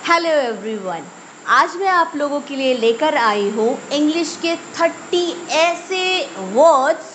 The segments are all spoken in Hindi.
हेलो एवरीवन, आज मैं आप लोगों के लिए लेकर आई हूँ इंग्लिश के 30 ऐसे वर्ड्स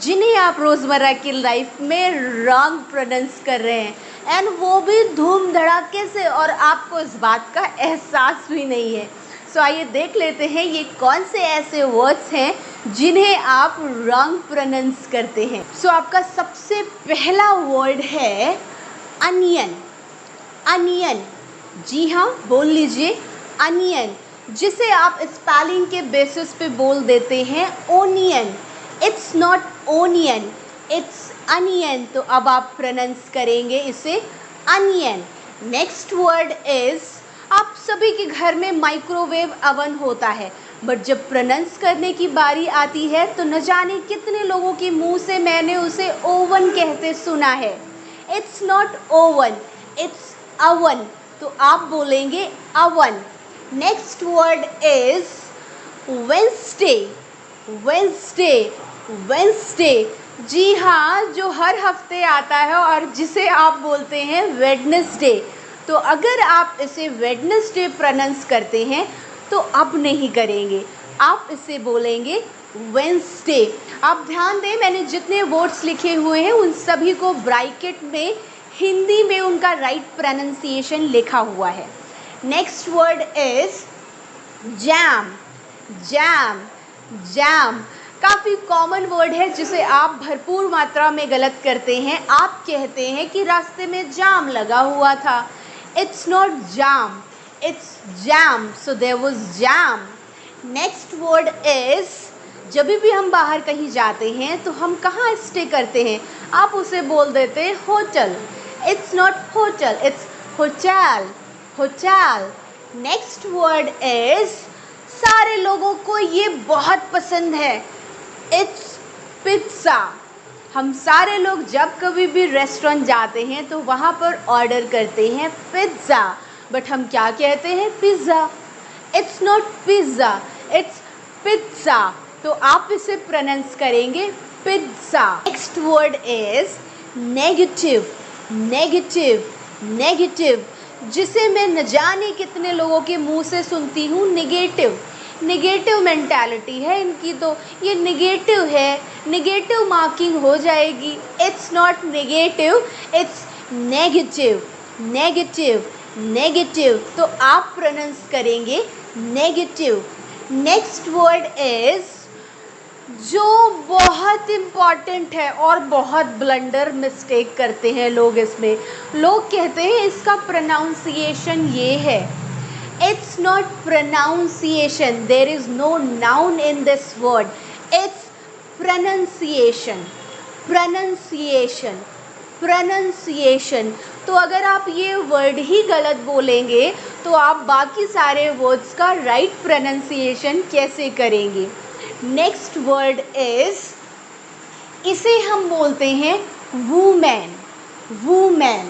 जिन्हें आप रोज़मर्रा की लाइफ में रॉन्ग प्रोनाउंस कर रहे हैं एंड वो भी धूम धड़ाके से, और आपको इस बात का एहसास भी नहीं है। सो आइए देख लेते हैं ये कौन से ऐसे वर्ड्स हैं जिन्हें आप रॉन्ग प्रोनाउंस करते हैं। सो आपका सबसे पहला वर्ड है अनियन। अनियन, जी हाँ, बोल लीजिए अनियन, जिसे आप स्पेलिंग के बेसिस पे बोल देते हैं onion. It's not onion, it's onion. तो अब आप प्रोनाउंस करेंगे इसे अनियन। नेक्स्ट वर्ड इज, आप सभी के घर में माइक्रोवेव अवन होता है, बट जब प्रोनाउंस करने की बारी आती है तो न जाने कितने लोगों के मुंह से मैंने उसे ओवन कहते सुना है। It's not oven, it's oven. तो आप बोलेंगे oven. Next word is Wednesday. Wednesday, Wednesday, जी हाँ, जो हर हफ्ते आता है और जिसे आप बोलते हैं वेडनेसडे। तो अगर आप इसे वेडनेसडे प्रोनाउंस करते हैं तो अब नहीं करेंगे, आप इसे बोलेंगे वेंसडे। आप ध्यान दें, मैंने जितने वर्ड्स लिखे हुए हैं उन सभी को ब्रैकेट में हिंदी में उनका राइट प्रोनाउंसिएशन लिखा हुआ है। Next word is jam. Jam, jam काफ़ी कॉमन वर्ड है जिसे आप भरपूर मात्रा में गलत करते हैं। आप कहते हैं कि रास्ते में जाम लगा हुआ था। It's not jam, it's jam. So there was jam. Next word is, जब भी हम बाहर कहीं जाते हैं तो हम कहाँ स्टे करते हैं, आप उसे बोल देते हैं hotel. It's not hotel, it's hotel, hotel. Next word is, सारे लोगों को ये बहुत पसंद है, इट्स पिज़्ज़ा। हम सारे लोग जब कभी भी रेस्टोरेंट जाते हैं तो वहाँ पर ऑर्डर करते हैं पिज़्ज़ा, बट हम क्या कहते हैं, pizza. It's not pizza, eats pizza. तो आप इसे प्रोनाउंस करेंगे pizza. Next word is negative. Negative, negative, जिसे मैं न जाने कितने लोगों के मुंह से सुनती हूँ, निगेटिव। निगेटिव मेंटालिटी है इनकी, तो ये निगेटिव है, निगेटिव मार्किंग हो जाएगी। It's not negative, it's negative, negative, negative. तो आप प्रोनाउंस करेंगे नेगेटिव। नेक्स्ट वर्ड इज, जो बहुत इम्पॉर्टेंट है और बहुत ब्लंडर मिस्टेक करते हैं लोग इसमें। लोग कहते हैं इसका प्रोनाउंसिएशन ये है। It's not pronunciation, there is no noun in this word, it's pronunciation, pronunciation, pronunciation. तो अगर आप ये वर्ड ही गलत बोलेंगे तो आप बाकी सारे वर्ड्स का राइट प्रोनाउंसिएशन कैसे करेंगे। नेक्स्ट वर्ड इज, इसे हम बोलते हैं वूमेन। वूमेन,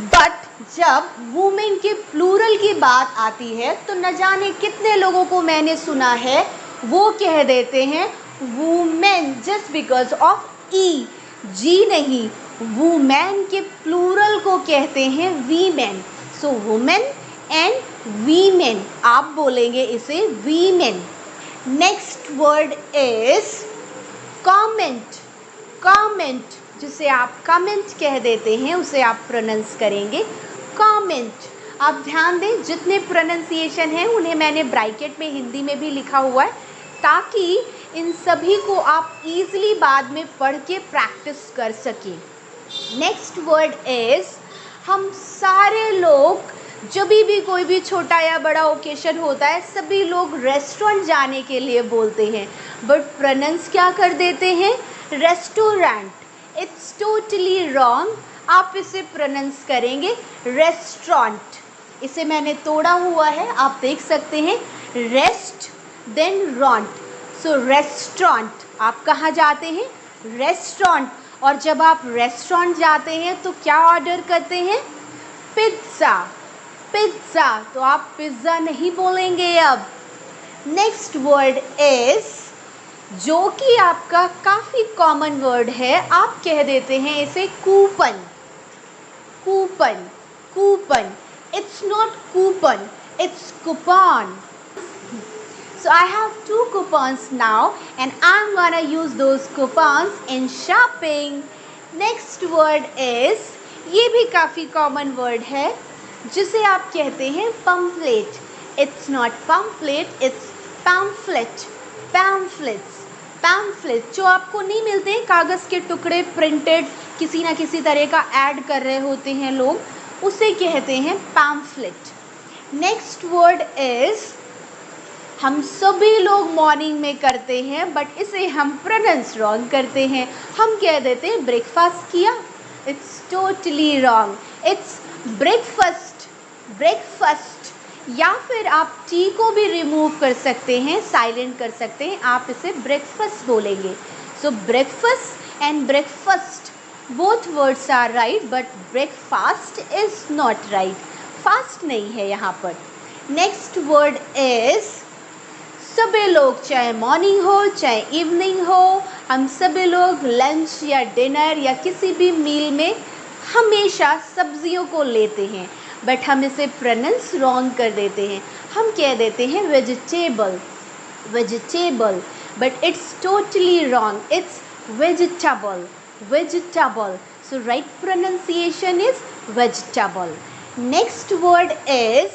बट जब वूमेन के प्लूरल की बात आती है तो न जाने कितने लोगों को मैंने सुना है वो कह देते हैं वूमेन जस्ट बिकॉज ऑफ ई। जी नहीं, वूमेन के प्लूरल को कहते हैं women. So women and women, आप बोलेंगे इसे women. Next word is comment. Comment, जिसे आप कमेंट कह देते हैं उसे आप प्रोनाउंस करेंगे कमेंट। आप ध्यान दें, जितने प्रोनाउंसिएशन हैं उन्हें मैंने ब्रैकेट में हिंदी में भी लिखा हुआ है, ताकि इन सभी को आप इजीली बाद में पढ़ के प्रैक्टिस कर सकें। नेक्स्ट वर्ड इज, हम सारे लोग जब भी कोई भी छोटा या बड़ा ओकेशन होता है सभी लोग रेस्टोरेंट जाने के लिए बोलते हैं, बट प्रोनाउंस क्या कर देते हैं, रेस्टोरेंट। इट्स टोटली रॉन्ग, आप इसे प्रोनाउंस करेंगे रेस्टोरेंट। इसे मैंने तोड़ा हुआ है, आप देख सकते हैं, रेस्ट देन रॉन्ट। सो रेस्टोरेंट, आप कहाँ जाते हैं, रेस्टोरेंट। और जब आप रेस्टोरेंट जाते हैं तो क्या ऑर्डर करते हैं, पिज़्ज़ा, पिज़्ज़ा। तो आप पिज़्ज़ा नहीं बोलेंगे अब। नेक्स्ट वर्ड इज, जो कि आपका काफ़ी कॉमन वर्ड है, आप कह देते हैं इसे coupon. Coupon, coupon. It's not coupon, it's coupon. So I have 2 coupons now and I'm gonna use those coupons in shopping. Next word is, ये भी काफ़ी common word है जिसे आप कहते हैं pamphlet. It's not pamphlet, it's pamphlet. Pamphlets. Pamphlet जो आपको नहीं मिलते हैं, कागज़ के टुकड़े प्रिंटेड किसी ना किसी तरह का ऐड कर रहे होते हैं लोग, उसे कहते हैं pamphlet. नेक्स्ट वर्ड इज, हम सभी लोग मॉर्निंग में करते हैं बट इसे हम प्रोनाउंस रॉन्ग करते हैं. हम कह देते हैं ब्रेकफास्ट किया. It's totally wrong. It's breakfast. Breakfast. या फिर आप टी को भी रिमूव कर सकते हैं, साइलेंट कर सकते हैं, आप इसे ब्रेकफास्ट बोलेंगे. So breakfast and breakfast both words are right but breakfast is not right. Fast नहीं है यहाँ पर. नेक्स्ट वर्ड इज, सभी लोग, चाहे मॉर्निंग हो चाहे इवनिंग हो, हम सभी लोग लंच या डिनर या किसी भी मील में हमेशा सब्जियों को लेते हैं बट हम इसे प्रोनाउंस रॉन्ग कर देते हैं. हम कह देते हैं vegetable. Vegetable but it's totally wrong. It's vegetable. Vegetable. So right pronunciation is vegetable. Next word is,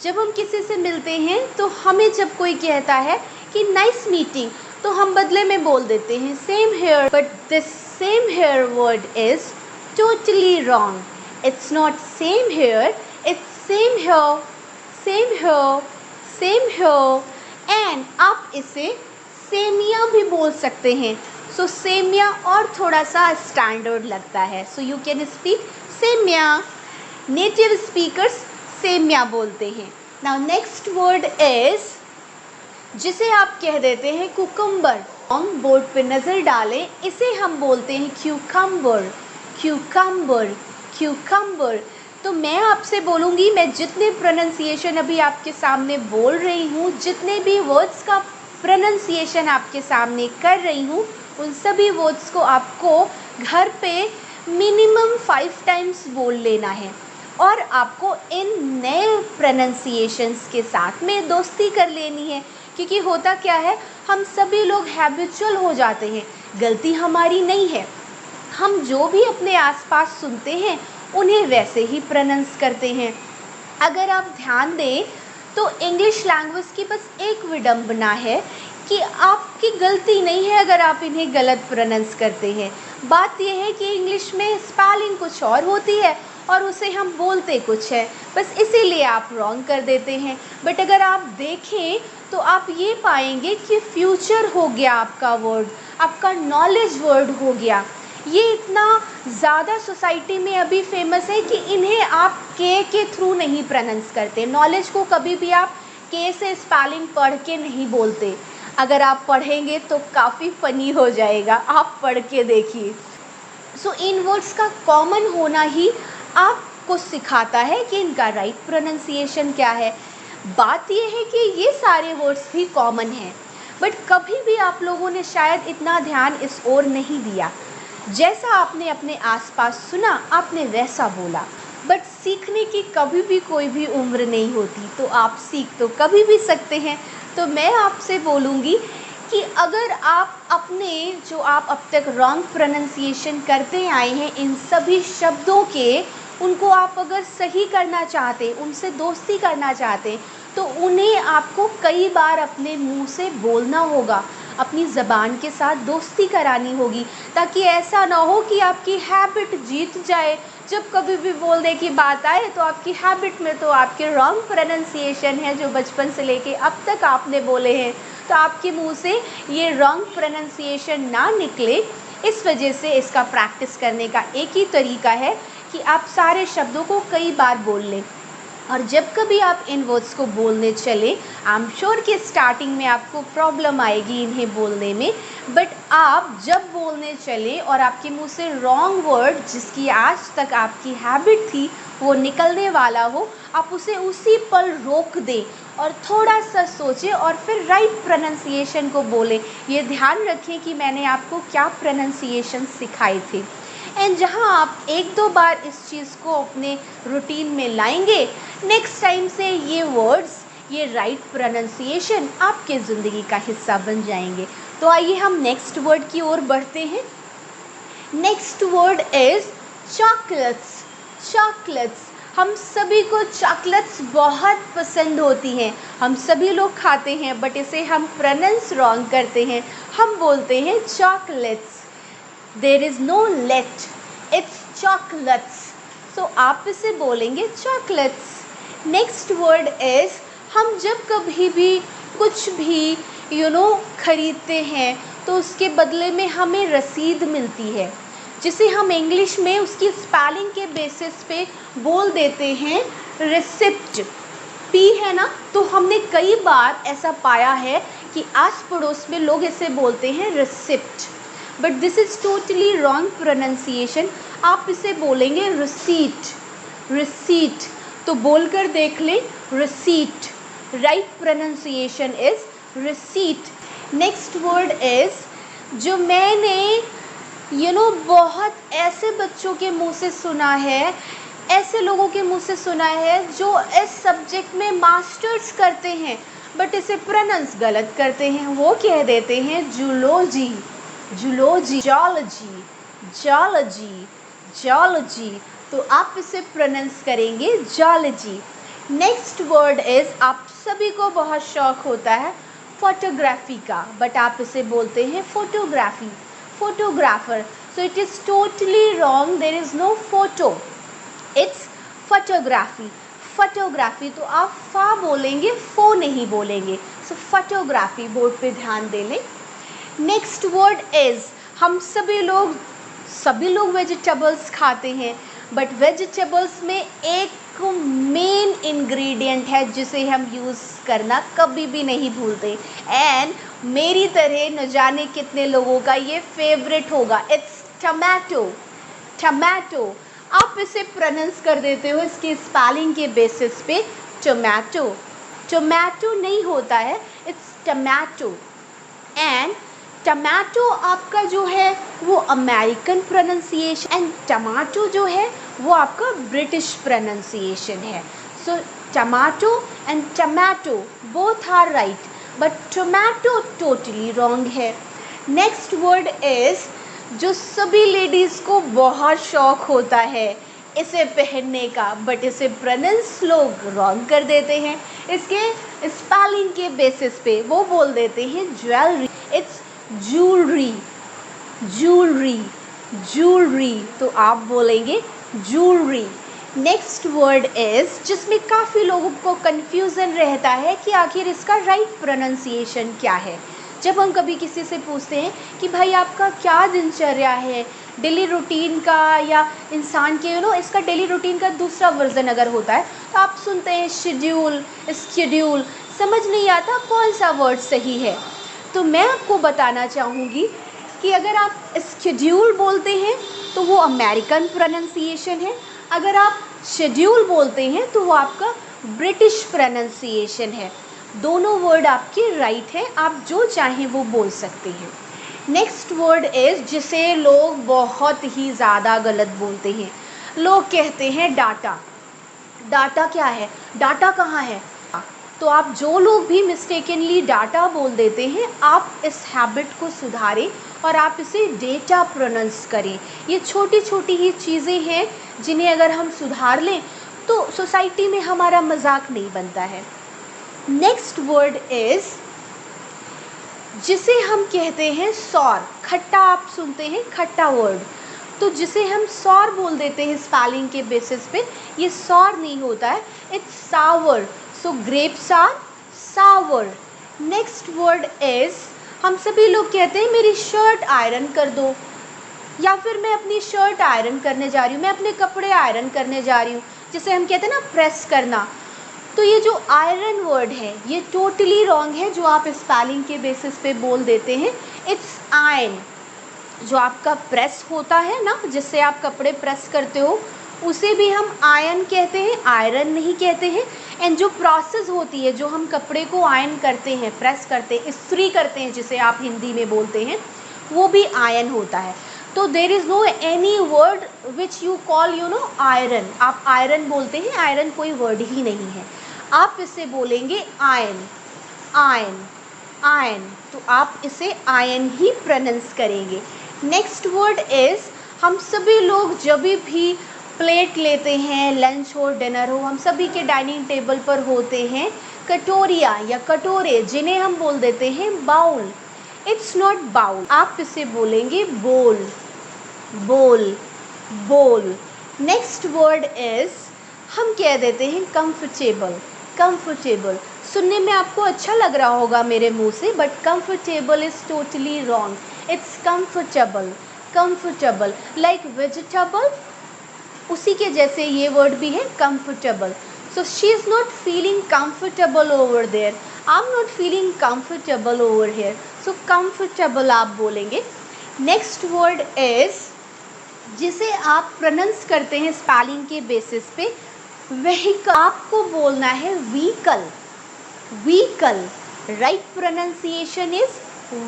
जब हम किसी से मिलते हैं तो हमें जब कोई कहता है कि नाइस मीटिंग, तो हम बदले में बोल देते हैं same here. But this same here word is totally wrong. It's not same here, it's same here. Same here. Same here. And आप इसे सेमिया भी बोल सकते हैं. सो सेमिया और थोड़ा सा स्टैंडर्ड लगता है. So you can speak semiya. Native speakers semiya बोलते हैं. नाउ नेक्स्ट वर्ड इज, जिसे आप कह देते हैं कुकम्बर. बोर्ड पे नज़र डालें, इसे हम बोलते हैं क्यूकम्बर. क्यूकम्बर. क्यूकम्बर. तो मैं आपसे बोलूँगी, मैं जितने प्रोनाउंसिएशन अभी आपके सामने बोल रही हूँ, जितने भी वर्ड्स का प्रोनाउंसिएशन आपके सामने कर रही हूँ, उन सभी वर्ड्स को आपको घर पे मिनिमम 5 टाइम्स बोल लेना है और आपको इन नए प्रोनाउंसिएशंस के साथ में दोस्ती कर लेनी है. क्योंकि होता क्या है, हम सभी लोग हैबिचुअल हो जाते हैं. गलती हमारी नहीं है, हम जो भी अपने आसपास सुनते हैं उन्हें वैसे ही प्रोनाउंस करते हैं. अगर आप ध्यान दें तो इंग्लिश लैंग्वेज की बस एक विडंबना है कि आपकी गलती नहीं है अगर आप इन्हें गलत प्रोनाउंस करते हैं. बात यह है कि इंग्लिश में स्पेलिंग कुछ और होती है और उसे हम बोलते कुछ है, बस इसीलिए आप रॉन्ग कर देते हैं. बट अगर आप देखें तो आप ये पाएंगे कि फ्यूचर हो गया आपका वर्ड, आपका नॉलेज वर्ड हो गया. ये इतना ज़्यादा सोसाइटी में अभी फेमस है कि इन्हें आप के थ्रू नहीं प्रोनाउंस करते. नॉलेज को कभी भी आप के से स्पेलिंग पढ़ के नहीं बोलते. अगर आप पढ़ेंगे तो काफ़ी फ़नी हो जाएगा, आप पढ़ के देखिए. सो इन वर्ड्स का कॉमन होना ही आपको सिखाता है कि इनका राइट प्रोनाउंसिएशन क्या है. बात यह है कि ये सारे वर्ड्स भी कॉमन हैं बट कभी भी आप लोगों ने शायद इतना ध्यान इस ओर नहीं दिया. जैसा आपने अपने आसपास सुना आपने वैसा बोला. बट सीखने की कभी भी कोई भी उम्र नहीं होती, तो आप सीख तो कभी भी सकते हैं. तो मैं आपसे बोलूँगी कि अगर आप अपने जो आप अब तक रॉन्ग प्रोनाउंसिएशन करते आए हैं इन सभी शब्दों के, उनको आप अगर सही करना चाहते, उनसे दोस्ती करना चाहते, तो उन्हें आपको कई बार अपने मुंह से बोलना होगा, अपनी ज़बान के साथ दोस्ती करानी होगी, ताकि ऐसा ना हो कि आपकी हैबिट जीत जाए. जब कभी भी बोलने की बात आए तो आपकी हैबिट में तो आपके रॉन्ग प्रोनाउंसिएशन है जो बचपन से लेके अब तक आपने बोले हैं, तो आपके मुंह से ये रॉन्ग प्रोनाउंसिएशन ना निकले. इस वजह से इसका प्रैक्टिस करने का एक ही तरीका है कि आप सारे शब्दों को कई बार बोल लें. और जब कभी आप इन वर्ड्स को बोलने चलें, आई एम श्योर कि स्टार्टिंग में आपको प्रॉब्लम आएगी इन्हें बोलने में, बट आप जब बोलने चलें और आपके मुंह से रॉन्ग वर्ड जिसकी आज तक आपकी हैबिट थी वो निकलने वाला हो, आप उसे उसी पल रोक दें और थोड़ा सा सोचें और फिर राइट प्रोनाउंसिएशन को बोलें. ये ध्यान रखें कि मैंने आपको क्या प्रोनाउंसिएशन सिखाए थे. एंड जहाँ आप एक दो बार इस चीज़ को अपने रूटीन में लाएंगे, नेक्स्ट टाइम से ये वर्ड्स, ये राइट प्रोनाउंसिएशन आपके ज़िंदगी का हिस्सा बन जाएंगे। तो आइए हम नेक्स्ट वर्ड की ओर बढ़ते हैं। Next word is chocolates. Chocolates, हम सभी को चॉकलेट्स बहुत पसंद होती हैं, हम सभी लोग खाते हैं, बट इसे हम प्रोनाउंस रॉन्ग करते हैं, हम बोलते हैं chocolates. There is no late, it's chocolates. So आप इसे बोलेंगे चॉकलेट्स। नेक्स्ट वर्ड इज़, हम जब कभी भी कुछ भी खरीदते हैं तो उसके बदले में हमें रसीद मिलती है, जिसे हम इंग्लिश में उसकी स्पेलिंग के बेसिस पे बोल देते हैं रिसिप्ट। पी है ना, तो हमने कई बार ऐसा पाया है कि आस पड़ोस में लोग इसे बोलते हैं receipt, but this is totally wrong pronunciation. आप इसे बोलेंगे रिसीट। रिसीट, तो बोलकर देख लें, receipt. Right pronunciation is receipt. Next word is, जो मैंने बहुत ऐसे बच्चों के मुंह से सुना है, ऐसे लोगों के मुंह से सुना है जो इस सब्जेक्ट में मास्टर्स करते हैं बट इसे प्रोनाउंस गलत करते हैं। वो कह देते हैं zoology, zoology, geology, geology, geology, तो आप इसे प्रोनाउंस करेंगे जॉलजी। नेक्स्ट वर्ड इज़, आप सभी को बहुत शौक होता है फोटोग्राफी का, बट आप इसे बोलते हैं photography, photographer. So it is totally wrong, there is no photo, it's photography. Photography, तो आप फा बोलेंगे, फो नहीं बोलेंगे। सो फोटोग्राफी, बोर्ड पे ध्यान दे लें। नेक्स्ट वर्ड इज़, हम सभी लोग वेजिटेबल्स खाते हैं, बट वेजिटेबल्स में एक मेन इंग्रेडिएंट है जिसे हम यूज़ करना कभी भी नहीं भूलते, एंड मेरी तरह न जाने कितने लोगों का ये फेवरेट होगा, इट्स टमाटो। टमाटो, आप इसे प्रोनाउंस कर देते हो इसके स्पेलिंग के बेसिस पे टोमेटो। टोमेटो नहीं होता है, इट्स टमाटो। एंड टमाटो आपका जो है वो अमेरिकन प्रोनाउंसिएशन, एंड टमाटो जो है वो आपका ब्रिटिश प्रोनाउंसिएशन है। So tomato and tomato both are right, but tomato totally wrong है। नेक्स्ट वर्ड इज़, जो सभी लेडीज़ को बहुत शौक होता है इसे पहनने का, बट इसे प्रोनाउंस लोग रॉन्ग कर देते हैं इसके स्पेलिंग के बेसिस पे, वो बोल देते हैं jewellery, it's jewellery, jewellery, jewellery, तो आप बोलेंगे ज्वेलरी। नेक्स्ट वर्ड इज़, जिसमें काफ़ी लोगों को कन्फ्यूज़न रहता है कि आखिर इसका राइट प्रोनाउंसिएशन क्या है। जब हम कभी किसी से पूछते हैं कि भाई आपका क्या दिनचर्या है, डेली रूटीन का, या इंसान के इसका डेली रूटीन का दूसरा वर्जन अगर होता है तो आप सुनते हैं शेड्यूल, स्केड्यूल, समझ नहीं आता कौन सा वर्ड सही है। तो मैं आपको बताना चाहूँगी कि अगर आप स्केड्यूल बोलते हैं तो वो अमेरिकन प्रोनाउंसिएशन है, अगर आप शेड्यूल बोलते हैं तो वो आपका ब्रिटिश प्रोनाउंसिएशन है। दोनों वर्ड आपके राइट हैं, आप जो चाहें वो बोल सकते हैं। नेक्स्ट वर्ड इज़, जिसे लोग बहुत ही ज़्यादा गलत बोलते हैं। लोग कहते हैं डाटा। डाटा क्या है, डाटा कहाँ है? तो आप जो लोग भी मिस्टेकनली डाटा बोल देते हैं, आप इस हैबिट को सुधारें और आप इसे डेटा प्रोनाउंस करें। ये छोटी छोटी ही चीज़ें हैं जिन्हें अगर हम सुधार लें तो सोसाइटी में हमारा मजाक नहीं बनता है। नेक्स्ट वर्ड इज़, जिसे हम कहते हैं सौर। खट्टा, आप सुनते हैं खट्टा वर्ड, तो जिसे हम सौर बोल देते हैं स्पेलिंग के बेसिस पे, ये सौर नहीं होता है, it's sour. So grapes are sour. Next word is, हम सभी लोग कहते हैं मेरी शर्ट आयरन कर दो, या फिर मैं अपनी शर्ट आयरन करने जा रही हूँ, मैं अपने कपड़े आयरन करने जा रही हूँ, जिसे हम कहते हैं ना प्रेस करना। तो ये जो आयरन वर्ड है ये टोटली रॉन्ग है, जो आप स्पेलिंग के बेसिस पे बोल देते हैं, इट्स आयन। जो आपका प्रेस होता है ना, जिससे आप कपड़े प्रेस करते हो, उसे भी हम आयन कहते हैं, आयरन नहीं कहते हैं। एंड जो प्रोसेस होती है, जो हम कपड़े को आयन करते हैं, प्रेस करते हैं, इस्त्री करते हैं, जिसे आप हिंदी में बोलते हैं, वो भी आयन होता है। तो there is no any word which you call iron. आप आयरन बोलते हैं, आयरन कोई वर्ड ही नहीं है। आप इसे बोलेंगे आयन, आयन, आयन, तो आप इसे आयन ही प्रोनाउंस करेंगे। नेक्स्ट वर्ड इज़, हम सभी लोग जब भी प्लेट लेते हैं, लंच हो डिनर हो, हम सभी के डाइनिंग टेबल पर होते हैं कटोरियाँ या कटोरे, जिन्हें हम बोल देते हैं बाउल। इट्स नॉट बाउल, आप इसे बोलेंगे बोल, बोल, बोल। नेक्स्ट वर्ड इज़, हम कह देते हैं कंफर्टेबल, कंफर्टेबल। सुनने में आपको अच्छा लग रहा होगा मेरे मुंह से, but comfortable is totally wrong. It's comfortable, comfortable, like vegetable, उसी के जैसे ये वर्ड भी है comfortable. So she is not feeling comfortable over there, I am not feeling comfortable over here. So comfortable आप बोलेंगे। नेक्स्ट वर्ड इज़, जिसे आप प्रोनाउंस करते हैं स्पेलिंग के बेसिस पे, व्हीकल, आपको बोलना है vehicle, vehicle, right pronunciation is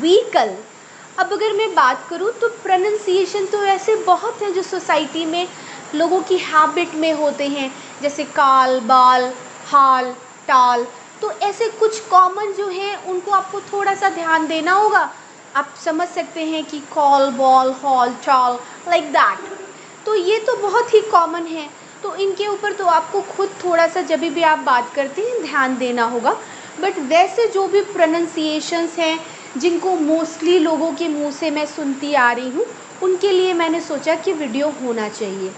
vehicle. अब अगर मैं बात करूँ तो प्रोनाउंसिएशन तो ऐसे बहुत हैं जो सोसाइटी में लोगों की हैबिट में होते हैं, जैसे काल, बाल, हाल, टाल। तो ऐसे कुछ कॉमन जो हैं उनको आपको थोड़ा सा ध्यान देना होगा। आप समझ सकते हैं कि कॉल, बॉल, हॉल, चाल, लाइक दैट। तो ये तो बहुत ही कॉमन है, तो इनके ऊपर तो आपको खुद थोड़ा सा जब भी आप बात करते हैं ध्यान देना होगा। बट वैसे जो भी प्रोनाउंसिएशंस हैं जिनको मोस्टली लोगों के मुंह से मैं सुनती आ रही हूँ, उनके लिए मैंने सोचा कि वीडियो होना चाहिए।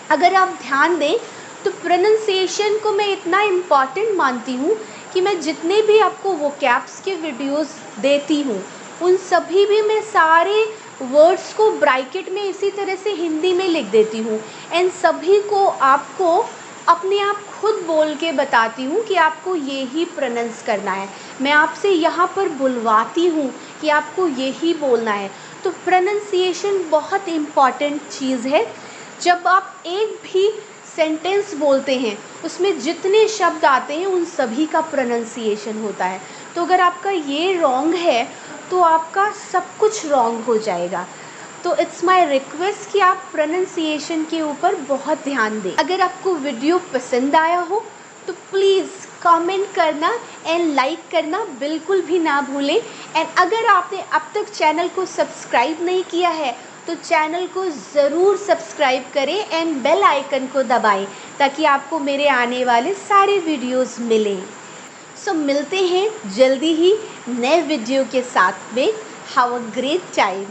अगर आप ध्यान दें तो प्रोनाउंसिएशन को मैं इतना इम्पॉर्टेंट मानती हूँ कि मैं जितने भी आपको वोकैब्स के वीडियोस देती हूँ, उन सभी भी मैं सारे वर्ड्स को ब्रैकेट में इसी तरह से हिंदी में लिख देती हूँ, एंड सभी को आपको अपने आप खुद बोल के बताती हूँ कि आपको ये ही प्रोनाउंस करना है। मैं आपसे यहाँ पर बुलवाती हूँ कि आपको ये ही बोलना है। तो प्रोनाउंसिएशन बहुत इम्पॉर्टेंट चीज़ है। जब आप एक भी सेंटेंस बोलते हैं उसमें जितने शब्द आते हैं उन सभी का प्रोनाउंसिएशन होता है। तो अगर आपका ये रॉन्ग है तो आपका सब कुछ रॉन्ग हो जाएगा। तो इट्स माय रिक्वेस्ट कि आप प्रोनाउंसिएशन के ऊपर बहुत ध्यान दें। अगर आपको वीडियो पसंद आया हो तो प्लीज़ कमेंट करना एंड लाइक करना बिल्कुल भी ना भूलें। एंड अगर आपने अब तक चैनल को सब्सक्राइब नहीं किया है तो चैनल को ज़रूर सब्सक्राइब करें एंड बेल आइकन को दबाएं ताकि आपको मेरे आने वाले सारे वीडियोस मिलें। सो मिलते हैं जल्दी ही नए वीडियो के साथ में। Have a great time.